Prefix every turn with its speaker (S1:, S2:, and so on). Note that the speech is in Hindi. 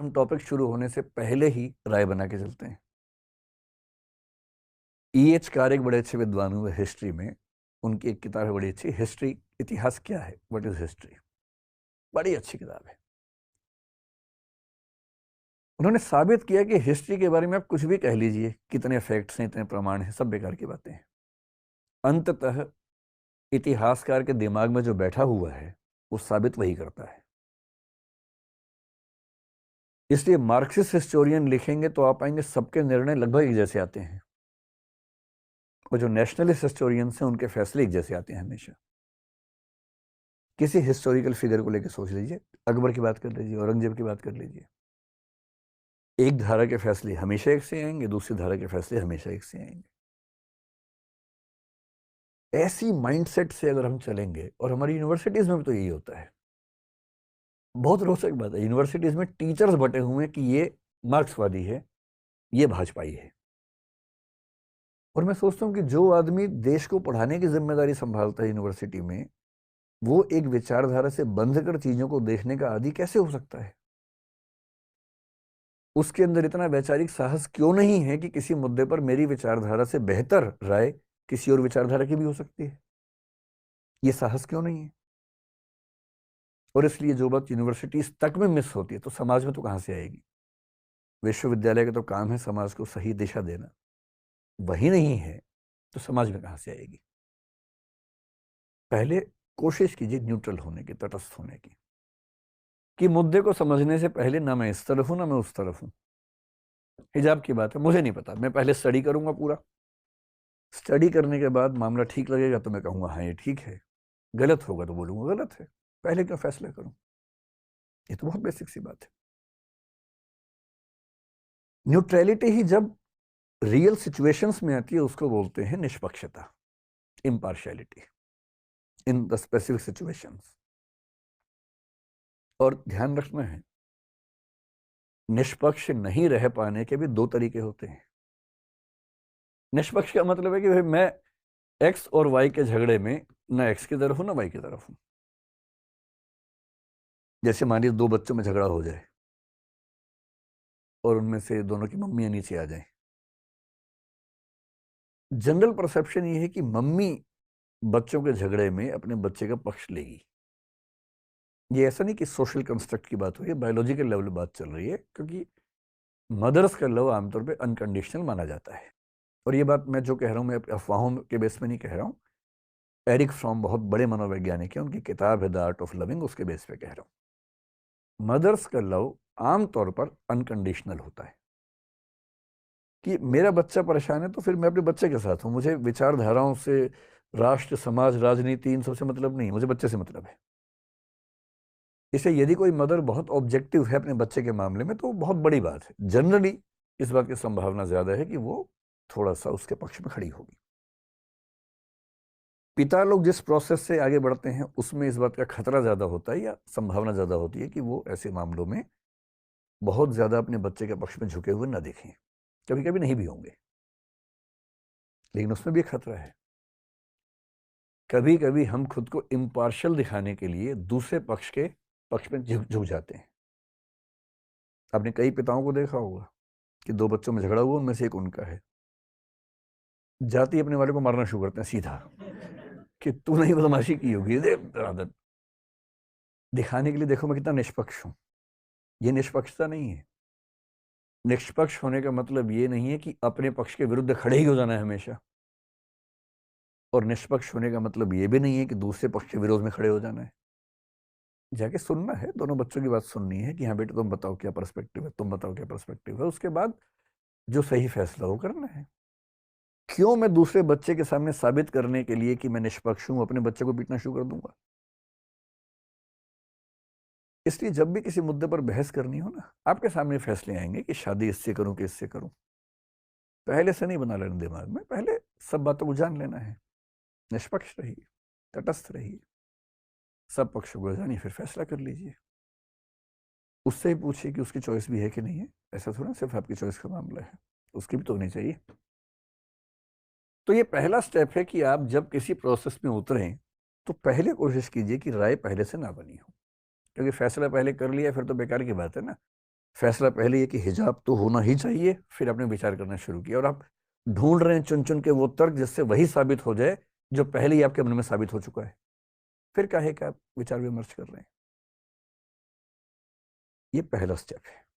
S1: हम टॉपिक शुरू होने से पहले ही राय बना के चलते हैं। E.H. कार एक बड़े अच्छे विद्वान हुए हिस्ट्री में। उनकी एक किताब है बड़ी अच्छी, हिस्ट्री, इतिहास क्या है, व्हाट इज हिस्ट्री। बड़ी अच्छी किताब है। उन्होंने साबित किया कि हिस्ट्री के बारे में आप कुछ भी कह लीजिए, कितने फैक्ट्स हैं, इतने प्रमाण हैं, सब बेकार की बातें हैं। अंततः इतिहासकार के दिमाग में जो बैठा हुआ है वो साबित वही करता है। इसलिए मार्क्सिस्ट हिस्टोरियन लिखेंगे तो आप पाएंगे सबके निर्णय लगभग एक जैसे आते हैं, और जो नेशनलिस्ट हिस्टोरियंस हैं उनके फैसले एक जैसे आते हैं हमेशा। किसी हिस्टोरिकल फिगर को लेकर सोच लीजिए, अकबर की बात कर लीजिए, औरंगजेब की बात कर लीजिए, एक धारा के फैसले हमेशा एक से आएंगे, दूसरी धारा के फैसले हमेशा एक से आएंगे। ऐसी माइंडसेट से अगर हम चलेंगे, और हमारी यूनिवर्सिटीज में भी तो यही होता है। बहुत रोचक बात है, यूनिवर्सिटीज में टीचर्स बटे हुए हैं कि ये मार्क्सवादी है, ये भाजपाई है। और मैं सोचता हूं कि जो आदमी देश को पढ़ाने की जिम्मेदारी संभालता है यूनिवर्सिटी में, वो एक विचारधारा से बंध कर चीजों को देखने का आदी कैसे हो सकता है? उसके अंदर इतना वैचारिक साहस क्यों नहीं है कि किसी मुद्दे पर मेरी विचारधारा से बेहतर राय किसी और विचारधारा की भी हो सकती है? ये साहस क्यों नहीं है? और इसलिए जो बात यूनिवर्सिटीज तक में मिस होती है तो समाज में तो कहां से आएगी? विश्वविद्यालय का तो काम है समाज को सही दिशा देना, वही नहीं है तो समाज में कहां से आएगी? पहले कोशिश कीजिए न्यूट्रल होने की, तटस्थ होने की, कि मुद्दे को समझने से पहले ना मैं इस तरफ हूं ना मैं उस तरफ हूं। हिजाब की बात है, मुझे नहीं पता, मैं पहले स्टडी करूंगा पूरा। स्टडी करने के बाद मामला ठीक लगेगा तो मैं कहूंगा हाँ ये ठीक है, गलत होगा तो बोलूंगा गलत है। पहले क्यों फैसला करूं? ये तो बहुत बेसिक सी बात है। न्यूट्रलिटी ही जब रियल सिचुएशंस में आती है उसको बोलते हैं निष्पक्षता, impartiality in the specific situations. और ध्यान रखना है, निष्पक्ष नहीं रह पाने के भी दो तरीके होते हैं। निष्पक्ष का मतलब है कि भाई मैं एक्स और वाई के झगड़े में ना एक्स की तरफ हूं ना वाई की तरफ हूं। जैसे मान लीजिए दो बच्चों में झगड़ा हो जाए और उनमें से दोनों की मम्मियां नीचे आ जाएं। जनरल परसेप्शन ये है कि मम्मी बच्चों के झगड़े में अपने बच्चे का पक्ष लेगी। ये ऐसा नहीं कि सोशल कंस्ट्रक्ट की बात हो रही है, बायोलॉजिकल लेवल बात चल रही है, क्योंकि मदर्स का लव आमतौर पे अनकंडीशनल माना जाता है। और ये बात मैं जो कह रहा हूँ मैं अफवाहों के बेस में नहीं कह रहा हूँ। एरिक फ्रॉम बहुत बड़े मनोवैज्ञानिक हैं, उनकी किताब है द आर्ट ऑफ लविंग, उसके बेस पे कह रहा हूँ। मदर्स का लव आमतौर पर अनकंडीशनल होता है कि मेरा बच्चा परेशान है तो फिर मैं अपने बच्चे के साथ हूँ, मुझे विचारधाराओं से, राष्ट्र, समाज, राजनीति, इन सबसे मतलब नहीं, मुझे बच्चे से मतलब है। इसलिए यदि कोई मदर बहुत ऑब्जेक्टिव है अपने बच्चे के मामले में तो बहुत बड़ी बात है। जनरली इस बात की संभावना ज्यादा है कि वो थोड़ा सा उसके पक्ष में खड़ी होगी। पिता लोग जिस प्रोसेस से आगे बढ़ते हैं उसमें इस बात का खतरा ज्यादा होता है, या संभावना ज्यादा होती है कि वो ऐसे मामलों में बहुत ज्यादा अपने बच्चे के पक्ष में झुके हुए ना दिखें। कभी कभी नहीं भी होंगे, लेकिन उसमें भी खतरा है। कभी कभी हम खुद को इम्पार्शियल दिखाने के लिए दूसरे पक्ष के पक्ष में झुक झुक जाते हैं। आपने कई पिताओं को देखा होगा कि दो बच्चों में झगड़ा हुआ, उनमें से एक उनका है, जाति अपने वाले को मारना शुरू करते हैं सीधा कि तू नहीं बदमाशी की होगी, आदत दिखाने के लिए देखो मैं कितना निष्पक्ष हूं। ये निष्पक्षता नहीं है। निष्पक्ष होने का मतलब ये नहीं है कि अपने पक्ष के विरुद्ध खड़े ही हो जाना है हमेशा, और निष्पक्ष होने का मतलब ये भी नहीं है कि दूसरे पक्ष के विरोध में खड़े हो जाना है। जाके सुनना है, दोनों बच्चों की बात सुननी है कि हाँ बेटे तुम बताओ क्या पर्सपेक्टिव है, तुम बताओ क्या पर्सपेक्टिव है, उसके बाद जो सही फैसला हो करना है। क्यों मैं दूसरे बच्चे के सामने साबित करने के लिए कि मैं निष्पक्ष हूं अपने बच्चे को पीटना शुरू कर दूंगा? इसलिए जब भी किसी मुद्दे पर बहस करनी हो ना, आपके सामने फैसले आएंगे कि शादी इससे करूं कि इससे करूं। पहले से नहीं बना लेना दिमाग में, पहले सब बातों को जान लेना है। निष्पक्ष रहिए, तटस्थ रहिए, सब पक्षों को जानिए, फिर फैसला कर लीजिए। उससे ही पूछिए कि उसकी चॉइस भी है कि नहीं है। ऐसा थोड़ा सिर्फ आपकी चॉइस का मामला है, उसकी भी तो होनी चाहिए। तो ये पहला स्टेप है कि आप जब किसी प्रोसेस में उतरें तो पहले कोशिश कीजिए कि राय पहले से ना बनी हो, क्योंकि फैसला पहले कर लिया फिर तो बेकार की बात है ना। फैसला पहले ये कि हिजाब तो होना ही चाहिए, फिर आपने विचार करना शुरू किया और आप ढूंढ रहे हैं चुन चुन के वो तर्क जिससे वही साबित हो जाए जो पहले ही आपके मन में साबित हो चुका है। फिर काहे का आप विचार विमर्श कर रहे हैं? ये पहला स्टेप है।